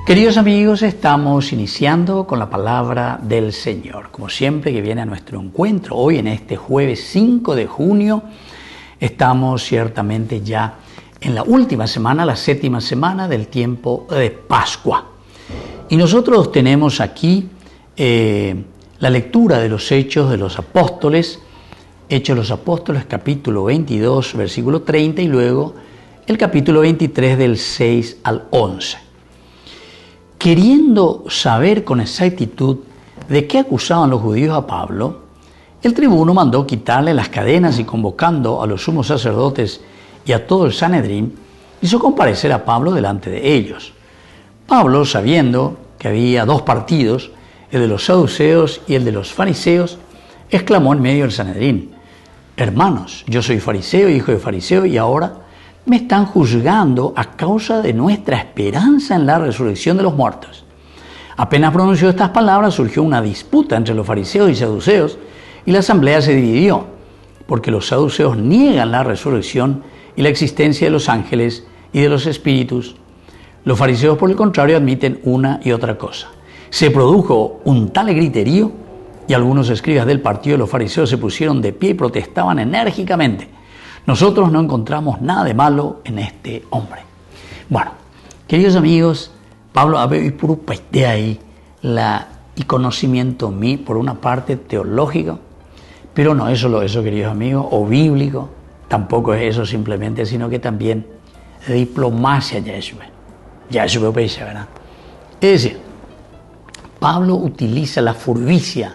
Queridos amigos, estamos iniciando con la palabra del Señor. Como siempre que viene a nuestro encuentro, hoy en este jueves 5 de junio, estamos ciertamente ya en la última semana, la séptima semana del tiempo de Pascua. Y nosotros tenemos aquí la lectura de los Hechos de los Apóstoles, Hechos de los Apóstoles capítulo 22, versículo 30 y luego el capítulo 23 del 6 al 11. Queriendo saber con exactitud de qué acusaban los judíos a Pablo, el tribuno mandó quitarle las cadenas y convocando a los sumos sacerdotes y a todo el Sanedrín, hizo comparecer a Pablo delante de ellos. Pablo, sabiendo que había dos partidos, el de los saduceos y el de los fariseos, exclamó en medio del Sanedrín: «Hermanos, yo soy fariseo, hijo de fariseo, y ahora me están juzgando a causa de nuestra esperanza en la resurrección de los muertos». Apenas pronunció estas palabras, surgió una disputa entre los fariseos y saduceos, y la asamblea se dividió, porque los saduceos niegan la resurrección y la existencia de los ángeles y de los espíritus. Los fariseos, por el contrario, admiten una y otra cosa. Se produjo un tal griterío, y algunos escribas del partido de los fariseos se pusieron de pie y protestaban enérgicamente: «Nosotros no encontramos nada de malo en este hombre». Bueno, queridos amigos, Pablo había puro de ahí y conocimiento mí, por una parte teológico, pero no es solo eso, queridos amigos, o bíblico, tampoco es eso simplemente, sino que también diplomacia Yahshua, ¿verdad? Es decir, Pablo utiliza la furbicia,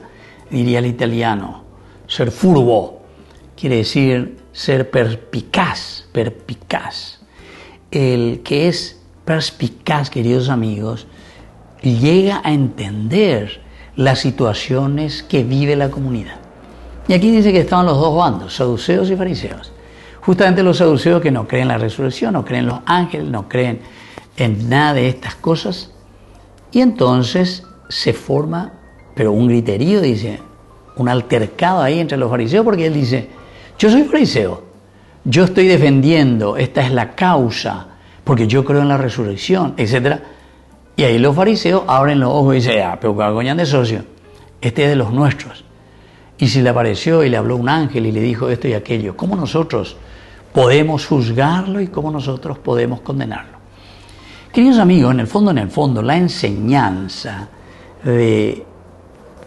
diría el italiano, ser furbo, quiere decir ser perspicaz. El que es perspicaz, queridos amigos, llega a entender las situaciones que vive la comunidad. Y aquí dice que estaban los dos bandos, saduceos y fariseos. Justamente los saduceos que no creen en la resurrección, no creen en los ángeles, no creen en nada de estas cosas. Y entonces se forma, pero un griterío, dice, un altercado ahí entre los fariseos, porque él dice: «Yo soy fariseo, yo estoy defendiendo, esta es la causa, porque yo creo en la resurrección», etc. Y ahí los fariseos abren los ojos y dicen: «Pero cagoñán de socio, este es de los nuestros. Y si le apareció y le habló un ángel y le dijo esto y aquello, ¿cómo nosotros podemos juzgarlo y cómo nosotros podemos condenarlo?». Queridos amigos, en el fondo, la enseñanza de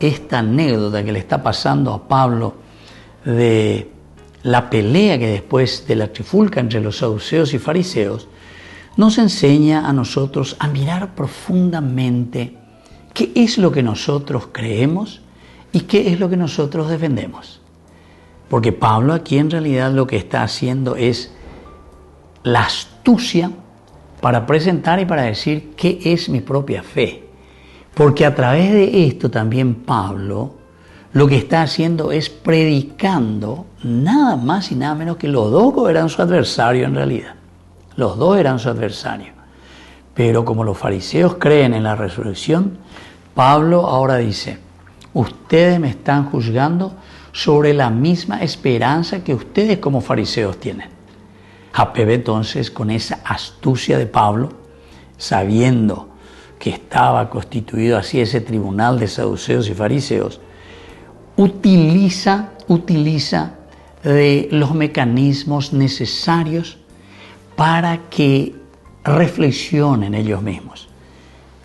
esta anécdota que le está pasando a Pablo, de la pelea que después de la trifulca entre los saduceos y fariseos, nos enseña a nosotros a mirar profundamente qué es lo que nosotros creemos y qué es lo que nosotros defendemos. Porque Pablo aquí en realidad lo que está haciendo es la astucia para presentar y para decir qué es mi propia fe. Porque a través de esto también Pablo lo que está haciendo es predicando nada más y nada menos que los dos eran su adversario en realidad. Los dos eran su adversario. Pero como los fariseos creen en la resurrección, Pablo ahora dice: ustedes me están juzgando sobre la misma esperanza que ustedes como fariseos tienen. Apebe entonces con esa astucia de Pablo, sabiendo que estaba constituido así ese tribunal de saduceos y fariseos, utiliza los mecanismos necesarios para que reflexionen ellos mismos.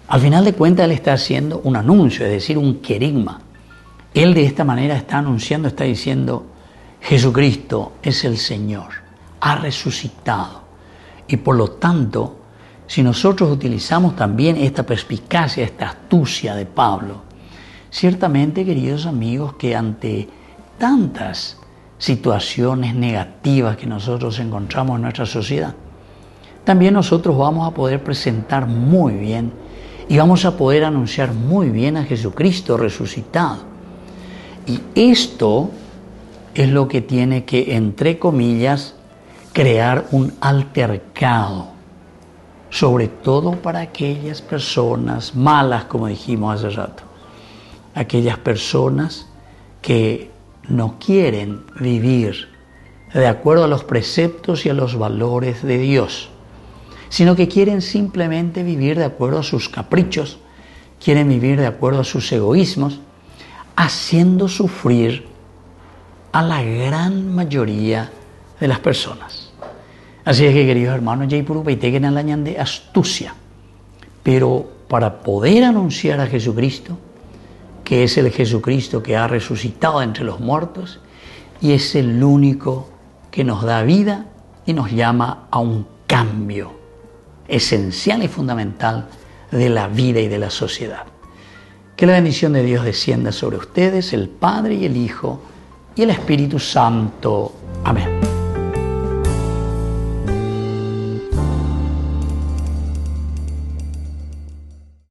Al final de cuentas, él está haciendo un anuncio, es decir, un querigma. Él de esta manera está anunciando, está diciendo: Jesucristo es el Señor, ha resucitado. Y por lo tanto, si nosotros utilizamos también esta perspicacia, esta astucia de Pablo, ciertamente, queridos amigos, que ante tantas situaciones negativas que nosotros encontramos en nuestra sociedad, también nosotros vamos a poder presentar muy bien y vamos a poder anunciar muy bien a Jesucristo resucitado. Y esto es lo que tiene que, entre comillas, crear un altercado, sobre todo para aquellas personas malas, como dijimos hace rato, aquellas personas que no quieren vivir de acuerdo a los preceptos y a los valores de Dios, sino que quieren simplemente vivir de acuerdo a sus caprichos, quieren vivir de acuerdo a sus egoísmos, haciendo sufrir a la gran mayoría de las personas. Así es que, queridos hermanos, de astucia, pero para poder anunciar a Jesucristo, que es el Jesucristo que ha resucitado entre los muertos y es el único que nos da vida y nos llama a un cambio esencial y fundamental de la vida y de la sociedad. Que la bendición de Dios descienda sobre ustedes, el Padre y el Hijo y el Espíritu Santo. Amén.